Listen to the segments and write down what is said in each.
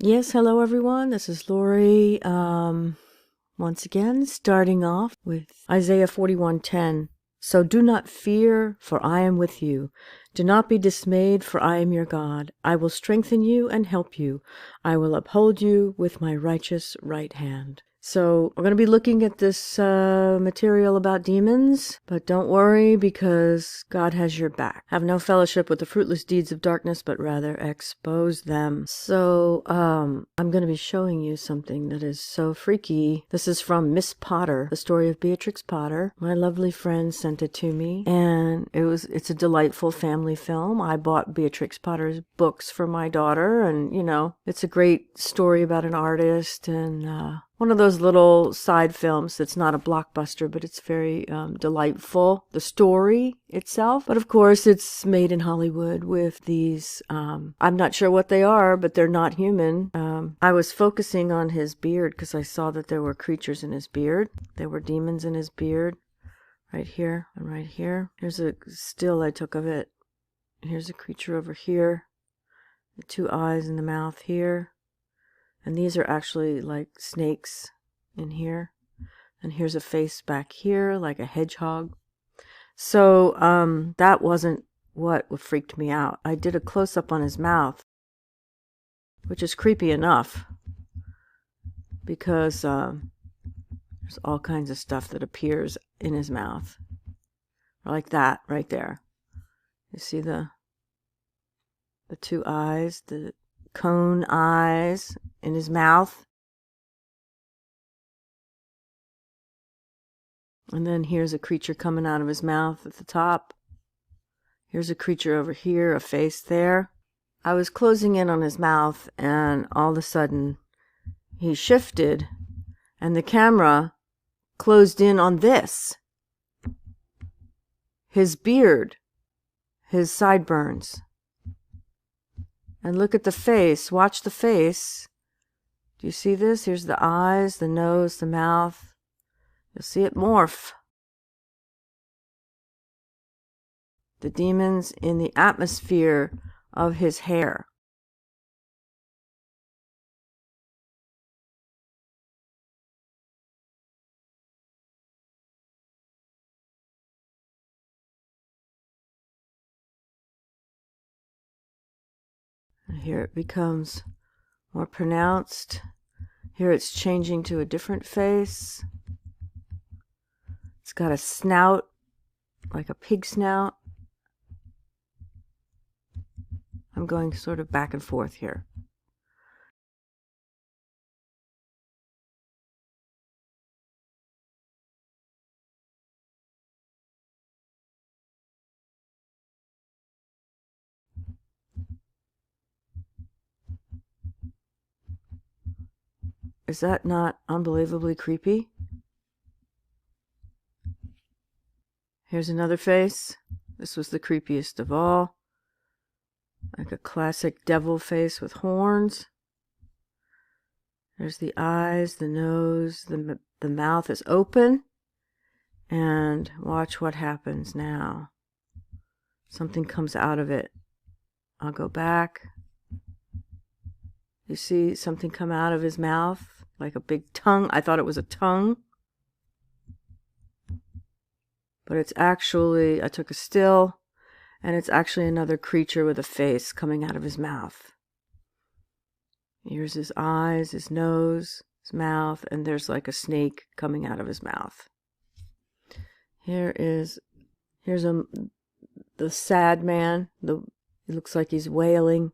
Yes, hello everyone. This is Lori. Once again, starting off with Isaiah 41:10. So do not fear, for I am with you. Do not be dismayed, for I am your God. I will strengthen you and help you. I will uphold you with my righteous right hand. So we're going to be looking at this material about demons, but don't worry because God has your back. Have no fellowship with the fruitless deeds of darkness, but rather expose them. So I'm going to be showing you something that is so freaky. This is from Miss Potter, the story of Beatrix Potter. My lovely friend sent it to me, and it's a delightful family film. I bought Beatrix Potter's books for my daughter, and it's a great story about an artist and one of those little side films that's not a blockbuster, but it's very delightful, the story itself. But of course, it's made in Hollywood with these, I'm not sure what they are, but they're not human. I was focusing on his beard because I saw that there were creatures in his beard. There were demons in his beard, right here and right here. Here's a still I took of it. Here's a creature over here, the two eyes in the mouth here. And these are actually like snakes in here. And here's a face back here, like a hedgehog. So that wasn't what freaked me out. I did a close-up on his mouth, which is creepy enough because there's all kinds of stuff that appears in his mouth. Like that right there. You see the two eyes, the cone eyes in his mouth. And then here's a creature coming out of his mouth at the top. Here's a creature over here, a face there. I was closing in on his mouth, and all of a sudden he shifted, and the camera closed in on this. His beard, his sideburns. And look at the face. Watch the face. Do you see this? Here's the eyes, the nose, the mouth. You'll see it morph. The demons in the atmosphere of his hair. And here it becomes more pronounced. Here it's changing to a different face. It's got a snout, like a pig snout. I'm going sort of back and forth here. Is that not unbelievably creepy? Here's another face. This was the creepiest of all. Like a classic devil face with horns. There's the eyes, the nose, the mouth is open. And watch what happens now. Something comes out of it. I'll go back. You see something come out of his mouth? Like a big tongue. I thought it was a tongue. But it's actually, I took a still, and it's actually another creature with a face coming out of his mouth. Here's his eyes, his nose, his mouth, and there's like a snake coming out of his mouth. Here's the sad man. He looks like he's wailing.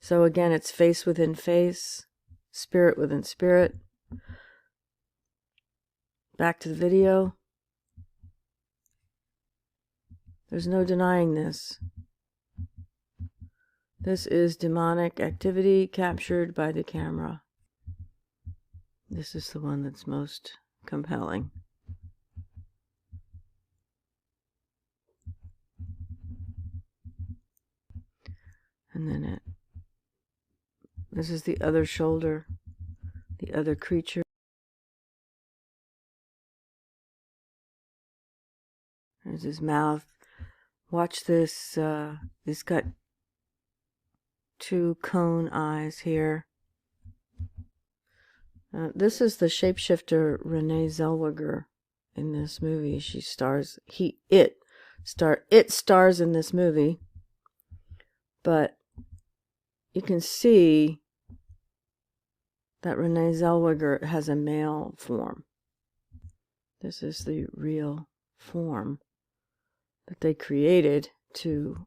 So again, it's face within face, spirit within spirit. Back to the video. There's no denying this. This is demonic activity captured by the camera. This is the one that's most compelling. And then this is the other shoulder, the other creature. There's his mouth. Watch this. He's got two cone eyes here. This is the shapeshifter Renee Zellweger in this movie. She stars. It stars in this movie. But you can see that Renee Zellweger has a male form. This is the real form that they created to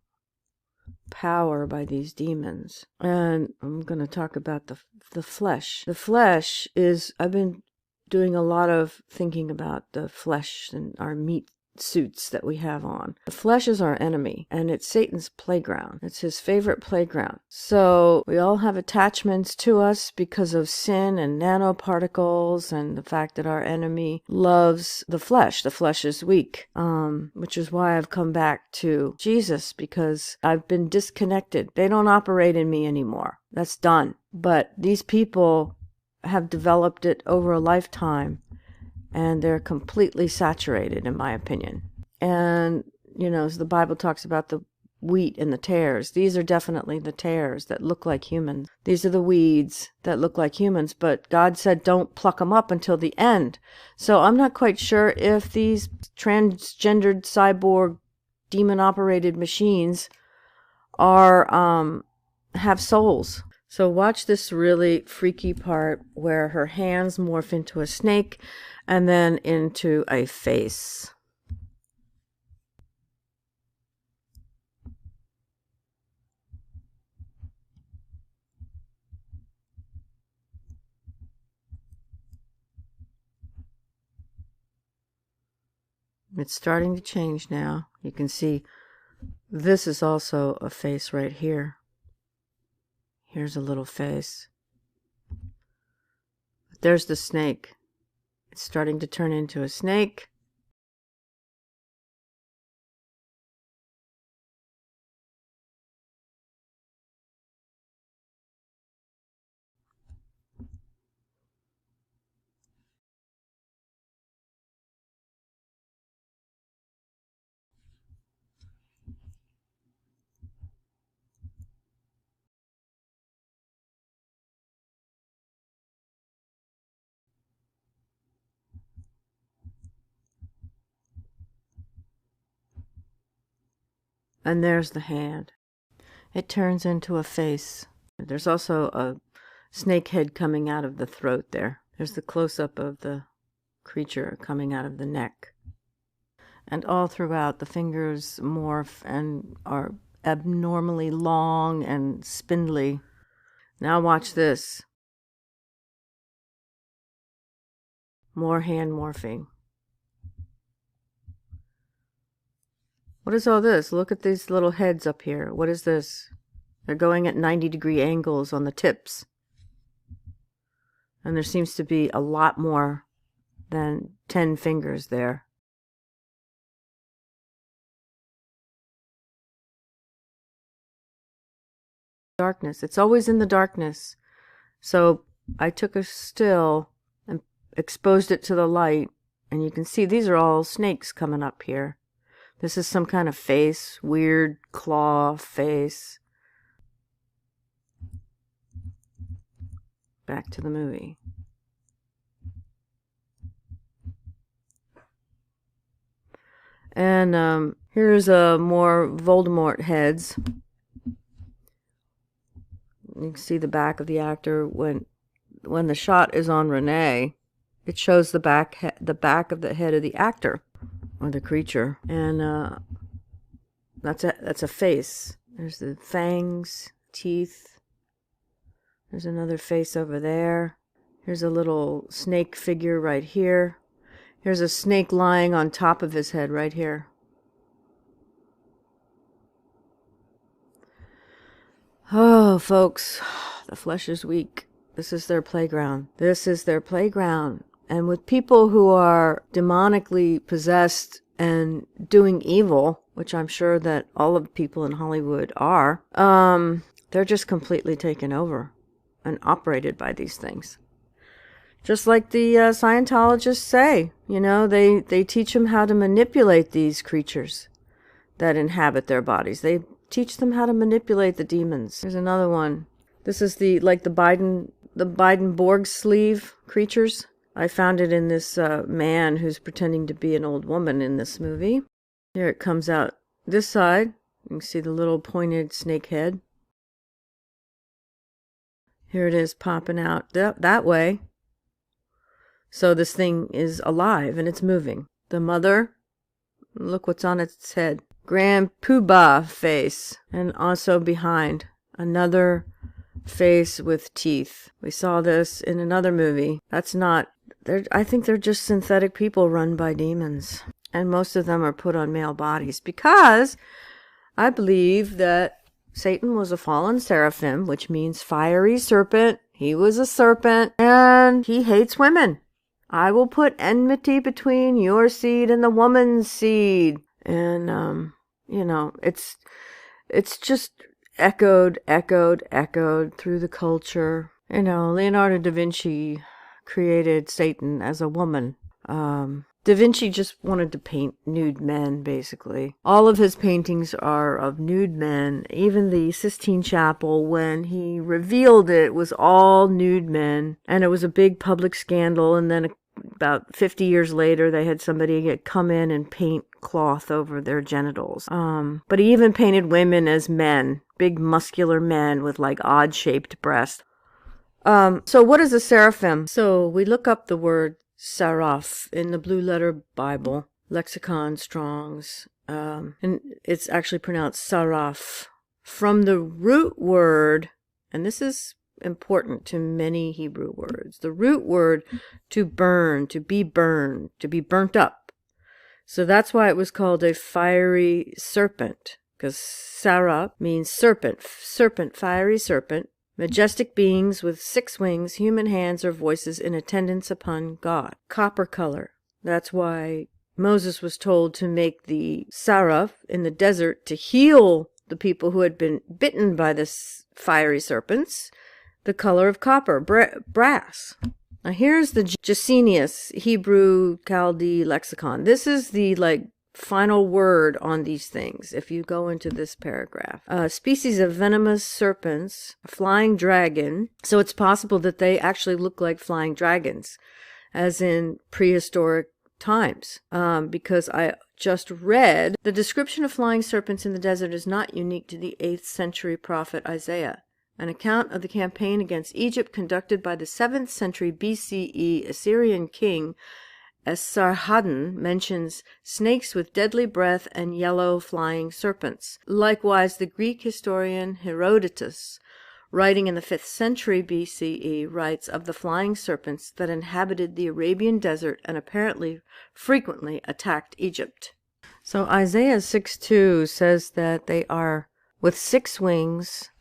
power by these demons. And I'm going to talk about the flesh. The flesh is, I've been doing a lot of thinking about the flesh and our meat suits that we have on. The flesh is our enemy, and it's Satan's playground. It's his favorite playground. So we all have attachments to us because of sin and nanoparticles and the fact that our enemy loves the flesh. The flesh is weak, which is why I've come back to Jesus, because I've been disconnected. They don't operate in me anymore. That's done. But these people have developed it over a lifetime, and they're completely saturated, in my opinion. And, as the Bible talks about the wheat and the tares, these are definitely the tares that look like humans. These are the weeds that look like humans, but God said don't pluck them up until the end. So I'm not quite sure if these transgendered cyborg demon-operated machines are have souls. So watch this really freaky part where her hands morph into a snake and then into a face. It's starting to change now. You can see this is also a face right here. Here's a little face. There's the snake. It's starting to turn into a snake. And there's the hand. It turns into a face. There's also a snake head coming out of the throat there. There's the close-up of the creature coming out of the neck. And all throughout, the fingers morph and are abnormally long and spindly. Now watch this. More hand morphing. What is all this? Look at these little heads up here. What is this? They're going at 90-degree angles on the tips. And there seems to be a lot more than 10 fingers there. Darkness. It's always in the darkness. So I took a still and exposed it to the light, and you can see these are all snakes coming up here. This is some kind of face, weird claw face. Back to the movie. And here's more Voldemort heads. You can see the back of the actor. When the shot is on Renee, it shows the back of the head of the actor or the creature, and that's a face. There's the fangs, teeth. There's another face over there. Here's a little snake figure right here. Here's a snake lying on top of his head right here. Oh, folks, the flesh is weak. This is their playground. This is their playground. And with people who are demonically possessed and doing evil, which I'm sure that all of the people in Hollywood are, they're just completely taken over and operated by these things. Just like the Scientologists say, they teach them how to manipulate these creatures that inhabit their bodies. They teach them how to manipulate the demons. There's another one. This is the Biden Borg sleeve creatures. I found it in this man who's pretending to be an old woman in this movie. Here it comes out this side. You can see the little pointed snake head. Here it is popping out that way. So this thing is alive and it's moving. The mother, look what's on its head. Grand Poobah face. And also behind, another face with teeth. We saw this in another movie. I think they're just synthetic people run by demons. And most of them are put on male bodies because I believe that Satan was a fallen seraphim, which means fiery serpent. He was a serpent and he hates women. I will put enmity between your seed and the woman's seed. And, it's just echoed through the culture. Leonardo da Vinci created Satan as a woman. Da Vinci just wanted to paint nude men, basically. All of his paintings are of nude men. Even the Sistine Chapel, when he revealed it, was all nude men. And it was a big public scandal. And then about 50 years later, they had somebody come in and paint cloth over their genitals. But he even painted women as men. Big muscular men with odd-shaped breasts. So what is a seraphim? So we look up the word Seraph in the Blue Letter Bible, Lexicon Strong's, and it's actually pronounced Saraf, from the root word, and this is important to many Hebrew words, the root word to burn, to be burned, to be burnt up. So that's why it was called a fiery serpent, because Saraf means serpent, fiery serpent. Majestic beings with 6 wings, human hands or voices in attendance upon God. Copper color. That's why Moses was told to make the saraf in the desert to heal the people who had been bitten by this fiery serpents. The color of copper, brass. Now here's the Jacenius Hebrew Chaldee lexicon. This is the final word on these things. If you go into this paragraph, species of venomous serpents, a flying dragon. So it's possible that they actually look like flying dragons, as in prehistoric times. Because I just read the description of flying serpents in the desert is not unique to the 8th century prophet Isaiah. An account of the campaign against Egypt conducted by the 7th century BCE Assyrian king Esarhaddon mentions snakes with deadly breath and yellow flying serpents. Likewise, the Greek historian Herodotus, writing in the 5th century BCE, writes of the flying serpents that inhabited the Arabian desert and apparently frequently attacked Egypt. So Isaiah 6:2 says that they are with 6 wings.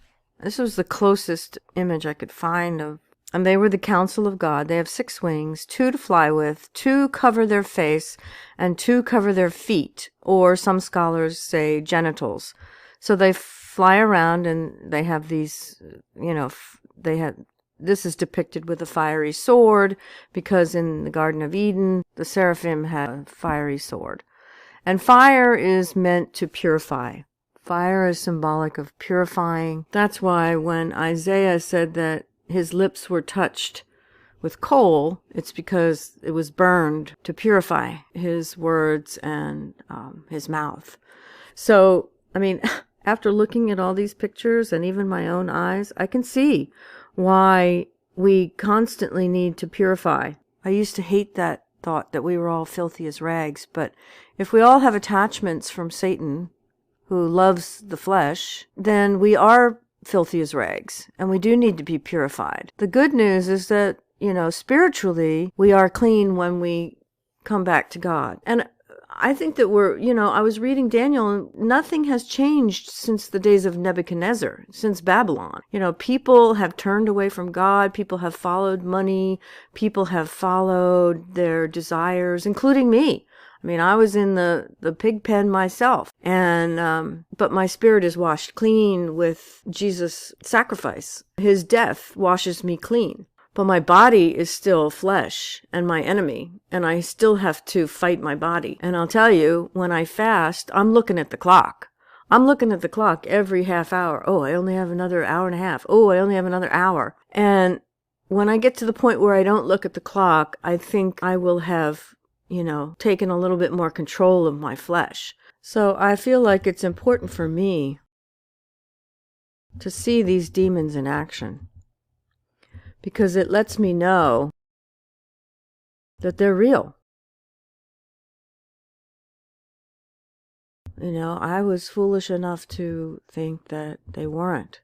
This was the closest image I could find of. And they were the counsel of God. They have 6 wings, 2 to fly with, 2 cover their face, and 2 cover their feet, or some scholars say genitals. So they fly around and they have these, this is depicted with a fiery sword, because in the Garden of Eden, the seraphim had a fiery sword. And fire is meant to purify. Fire is symbolic of purifying. That's why when Isaiah said that his lips were touched with coal, it's because it was burned to purify his words and his mouth. So, after looking at all these pictures and even my own eyes, I can see why we constantly need to purify. I used to hate that thought that we were all filthy as rags, but if we all have attachments from Satan, who loves the flesh, then we are filthy as rags, and we do need to be purified. The good news is that, spiritually, we are clean when we come back to God. And I think that I was reading Daniel, and nothing has changed since the days of Nebuchadnezzar, since Babylon. People have turned away from God, people have followed money, people have followed their desires, including me. I was in the pig pen myself, and but my spirit is washed clean with Jesus' sacrifice. His death washes me clean. But my body is still flesh and my enemy, and I still have to fight my body. And I'll tell you, when I fast, I'm looking at the clock. I'm looking at the clock every half hour. Oh, I only have another hour and a half. Oh, I only have another hour. And when I get to the point where I don't look at the clock, I think I will have, taken a little bit more control of my flesh. So I feel like it's important for me to see these demons in action, because it lets me know that they're real. I was foolish enough to think that they weren't.